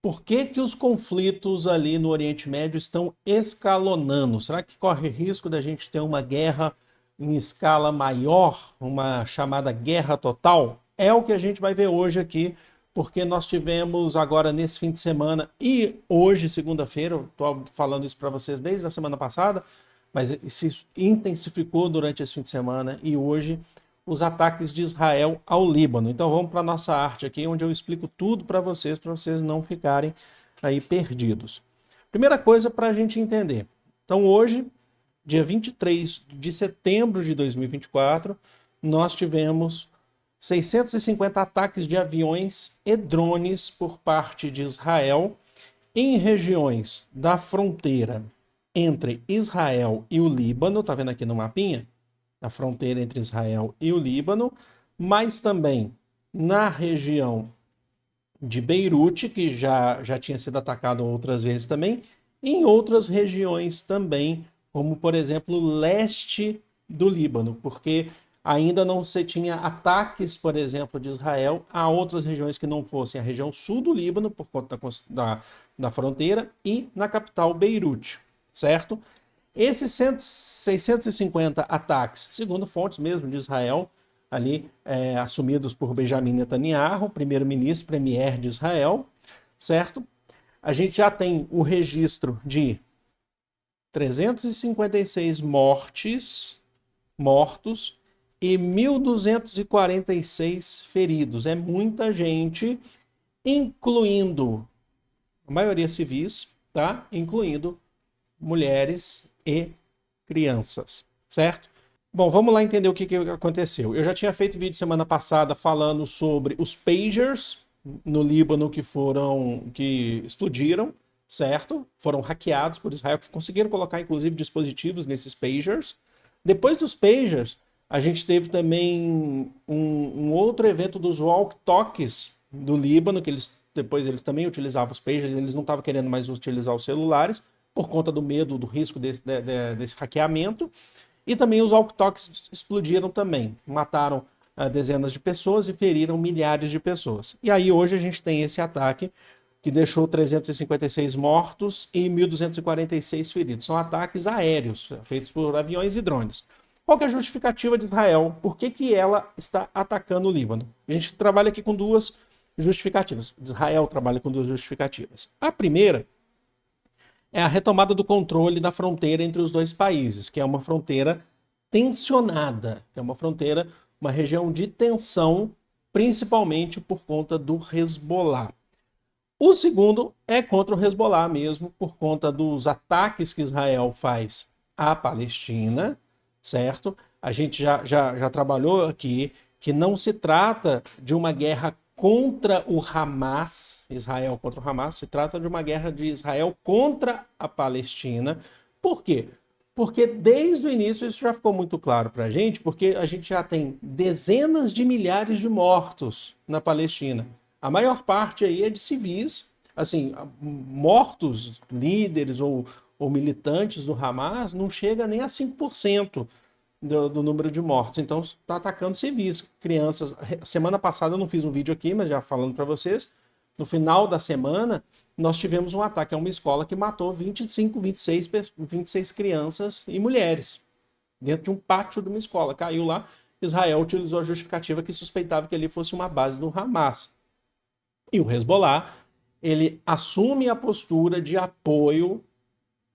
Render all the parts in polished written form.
Por que que os conflitos ali no Oriente Médio estão escalonando? Será que corre risco da gente ter uma guerra em escala maior, uma chamada guerra total? É o que a gente vai ver hoje aqui, porque nós tivemos agora nesse fim de semana e hoje, segunda-feira, eu estou falando isso para vocês desde a semana passada, mas se intensificou durante esse fim de semana e hoje os ataques de Israel ao Líbano. Então vamos para a nossa arte aqui, onde eu explico tudo para vocês não ficarem aí perdidos. Primeira coisa para a gente entender. Então hoje, dia 23 de setembro de 2024, nós tivemos 650 ataques de aviões e drones por parte de Israel em regiões da fronteira entre Israel e o Líbano, tá vendo aqui no mapinha? A fronteira entre Israel e o Líbano, mas também na região de Beirute, que já tinha sido atacado outras vezes também, em outras regiões também, como por exemplo o leste do Líbano, porque ainda não se tinha ataques, por exemplo, de Israel a outras regiões que não fossem a região sul do Líbano, por conta da fronteira, e na capital Beirute, certo? Esses 650 ataques, segundo fontes mesmo de Israel, ali assumidos por Benjamin Netanyahu, primeiro-ministro, premier de Israel, certo? A gente já tem o registro de 356 mortos e 1.246 feridos. É muita gente, incluindo a maioria civis, tá? Incluindo mulheres e crianças, certo? Bom, vamos lá entender o que aconteceu. Eu já tinha feito vídeo semana passada falando sobre os pagers no Líbano que explodiram, certo? Foram hackeados por Israel, que conseguiram colocar inclusive dispositivos nesses pagers. Depois dos pagers, a gente teve também um outro evento dos walkie-talkies do Líbano, que depois eles também utilizavam os pagers, eles não estavam querendo mais utilizar os celulares, por conta do medo, do risco desse hackeamento. E também os walkie-talkies explodiram também. Mataram dezenas de pessoas e feriram milhares de pessoas. E aí hoje a gente tem esse ataque que deixou 356 mortos e 1.246 feridos. São ataques aéreos, feitos por aviões e drones. Qual que é a justificativa de Israel? Por que ela está atacando o Líbano? A gente trabalha aqui com duas justificativas. Israel trabalha com duas justificativas. A primeira é a retomada do controle da fronteira entre os dois países, que é uma fronteira tensionada, que é uma região de tensão, principalmente por conta do Hezbollah. O segundo é contra o Hezbollah mesmo, por conta dos ataques que Israel faz à Palestina, certo? A gente já trabalhou aqui que não se trata de uma guerra contra o Hamas, Israel contra o Hamas, se trata de uma guerra de Israel contra a Palestina. Por quê? Porque desde o início isso já ficou muito claro para a gente, porque a gente já tem dezenas de milhares de mortos na Palestina. A maior parte aí é de civis, assim, mortos, líderes ou militantes do Hamas, não chega nem a 5%. Do número de mortos. Então está atacando civis, crianças. Semana passada eu não fiz um vídeo aqui, mas já falando para vocês, no final da semana nós tivemos um ataque a uma escola que matou 26 crianças e mulheres dentro de um pátio de uma escola. Caiu lá, Israel utilizou a justificativa que suspeitava que ali fosse uma base do Hamas. E o Hezbollah, ele assume a postura de apoio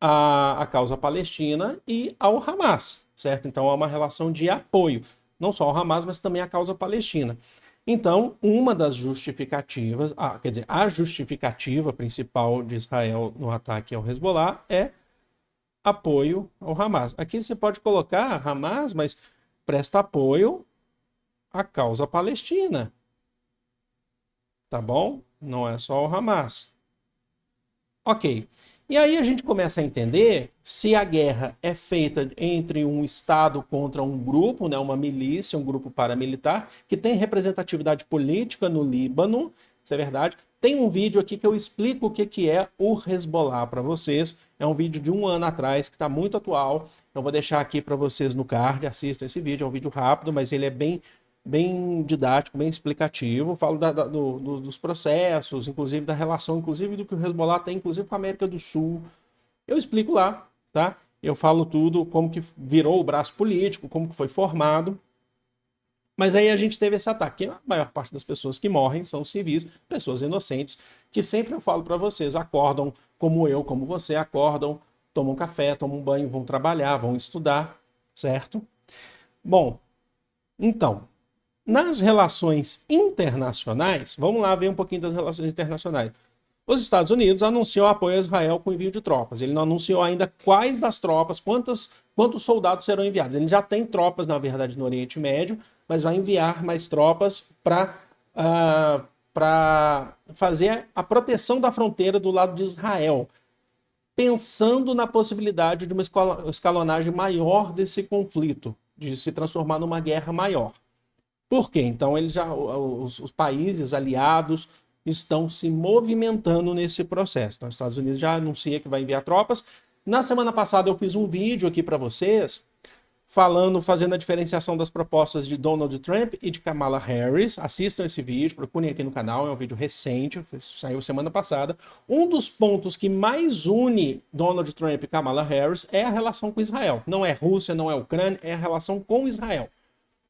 à causa palestina e ao Hamas, certo? Então há uma relação de apoio, não só ao Hamas, mas também à causa palestina. Então, uma das justificativas, a justificativa principal de Israel no ataque ao Hezbollah é apoio ao Hamas. Aqui você pode colocar Hamas, mas presta apoio à causa palestina. Tá bom? Não é só o Hamas. Ok. E aí a gente começa a entender se a guerra é feita entre um Estado contra um grupo, né, uma milícia, um grupo paramilitar, que tem representatividade política no Líbano, isso é verdade. Tem um vídeo aqui que eu explico o que é o Hezbollah para vocês. É um vídeo de 1 ano atrás, que está muito atual. Eu vou deixar aqui para vocês no card, assistam esse vídeo. É um vídeo rápido, mas ele é bem bem didático, bem explicativo. Falo dos processos, inclusive da relação, inclusive do que o Hezbollah tem, inclusive com a América do Sul. Eu explico lá, tá? Eu falo tudo, como que virou o braço político, como que foi formado. Mas aí a gente teve esse ataque. A maior parte das pessoas que morrem são civis, pessoas inocentes, que sempre eu falo para vocês, acordam como eu, como você, acordam, tomam café, tomam banho, vão trabalhar, vão estudar, certo? Bom, então, nas relações internacionais, vamos lá ver um pouquinho das relações internacionais. Os Estados Unidos anunciou apoio a Israel com envio de tropas. Ele não anunciou ainda quais das tropas, quantos soldados serão enviados. Ele já tem tropas, na verdade, no Oriente Médio, mas vai enviar mais tropas para fazer a proteção da fronteira do lado de Israel, pensando na possibilidade de uma escalonagem maior desse conflito, de se transformar numa guerra maior. Por quê? Então, os países aliados estão se movimentando nesse processo. Então, os Estados Unidos já anuncia que vai enviar tropas. Na semana passada eu fiz um vídeo aqui para vocês fazendo a diferenciação das propostas de Donald Trump e de Kamala Harris. Assistam esse vídeo, procurem aqui no canal, é um vídeo recente, saiu semana passada. Um dos pontos que mais une Donald Trump e Kamala Harris é a relação com Israel. Não é Rússia, não é Ucrânia, é a relação com Israel.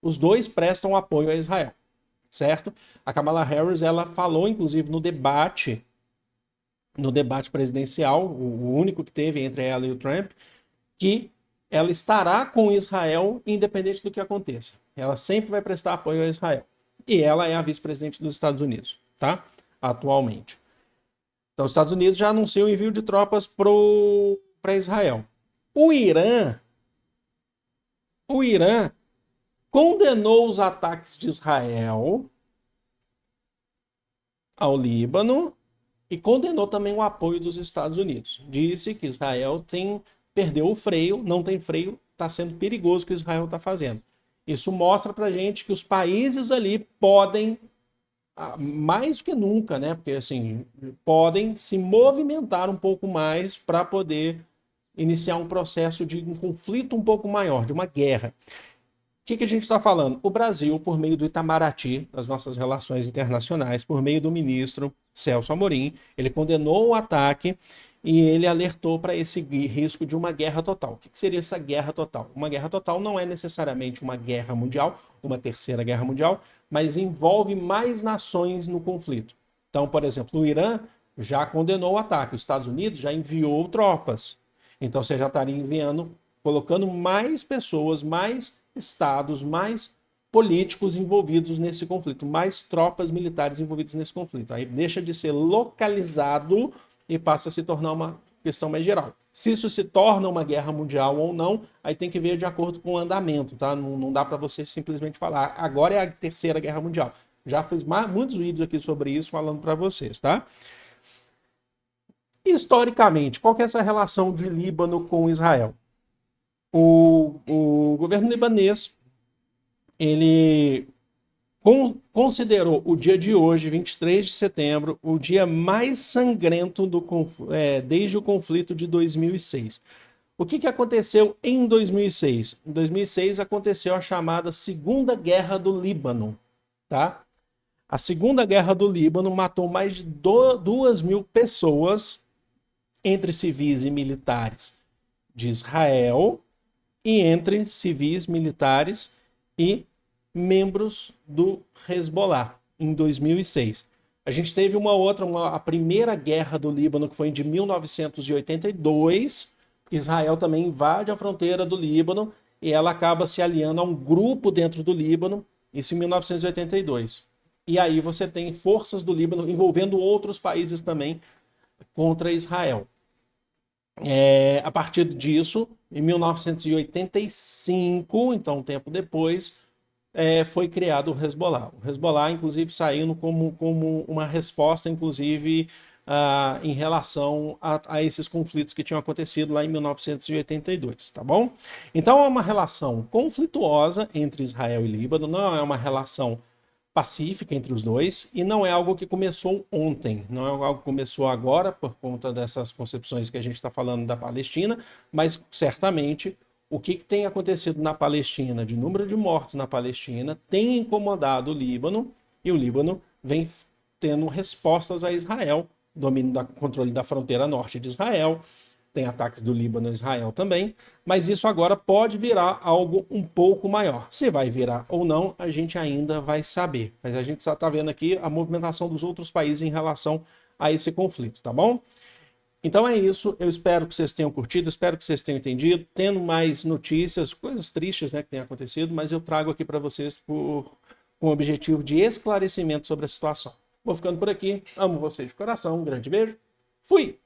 Os dois prestam apoio a Israel, certo? A Kamala Harris, ela falou, inclusive, no debate presidencial, o único que teve entre ela e o Trump, que ela estará com Israel independente do que aconteça. Ela sempre vai prestar apoio a Israel. E ela é a vice-presidente dos Estados Unidos, tá? Atualmente. Então, os Estados Unidos já anunciou o envio de tropas para Israel. O Irã condenou os ataques de Israel ao Líbano e condenou também o apoio dos Estados Unidos. Disse que Israel perdeu o freio, não tem freio, está sendo perigoso o que Israel está fazendo. Isso mostra para a gente que os países ali podem, mais do que nunca, né? Porque assim, podem se movimentar um pouco mais para poder iniciar um processo de um conflito um pouco maior, de uma guerra. O que a gente está falando? O Brasil, por meio do Itamaraty, das nossas relações internacionais, por meio do ministro Celso Amorim, ele condenou o ataque e ele alertou para esse risco de uma guerra total. O que seria essa guerra total? Uma guerra total não é necessariamente uma guerra mundial, uma terceira guerra mundial, mas envolve mais nações no conflito. Então, por exemplo, o Irã já condenou o ataque, os Estados Unidos já enviou tropas. Então, você já estaria colocando mais pessoas, mais estados, mais políticos envolvidos nesse conflito, mais tropas militares envolvidas nesse conflito. Aí deixa de ser localizado e passa a se tornar uma questão mais geral. Se isso se torna uma guerra mundial ou não, aí tem que ver de acordo com o andamento, tá? Não dá para você simplesmente falar, agora é a terceira guerra mundial. Já fiz muitos vídeos aqui sobre isso falando para vocês, tá? Historicamente, qual que é essa relação de Líbano com Israel? O governo libanês, ele considerou o dia de hoje, 23 de setembro, o dia mais sangrento desde o conflito de 2006. O que aconteceu em 2006? Em 2006 aconteceu a chamada Segunda Guerra do Líbano, tá? A Segunda Guerra do Líbano matou mais de 2.000 pessoas entre civis e militares de Israel e entre civis, militares e membros do Hezbollah, em 2006. A gente teve a primeira guerra do Líbano, que foi de 1982, que Israel também invade a fronteira do Líbano e ela acaba se aliando a um grupo dentro do Líbano, isso em 1982. E aí você tem forças do Líbano envolvendo outros países também contra Israel. A partir disso, em 1985, então um tempo depois, foi criado o Hezbollah. O Hezbollah, inclusive, saindo como uma resposta, inclusive, em relação a esses conflitos que tinham acontecido lá em 1982, tá bom? Então é uma relação conflituosa entre Israel e Líbano, não é uma relação pacífica entre os dois, e não é algo que começou ontem, não é algo que começou agora por conta dessas concepções que a gente está falando da Palestina, mas certamente o que tem acontecido na Palestina, de número de mortos na Palestina, tem incomodado o Líbano, e o Líbano vem tendo respostas a Israel, controle da fronteira norte de Israel, tem ataques do Líbano a Israel também, mas isso agora pode virar algo um pouco maior. Se vai virar ou não, a gente ainda vai saber. Mas a gente só está vendo aqui a movimentação dos outros países em relação a esse conflito, tá bom? Então é isso, eu espero que vocês tenham curtido, espero que vocês tenham entendido, tendo mais notícias, coisas tristes, né, que têm acontecido, mas eu trago aqui para vocês com o objetivo de esclarecimento sobre a situação. Vou ficando por aqui, amo vocês de coração, um grande beijo, fui!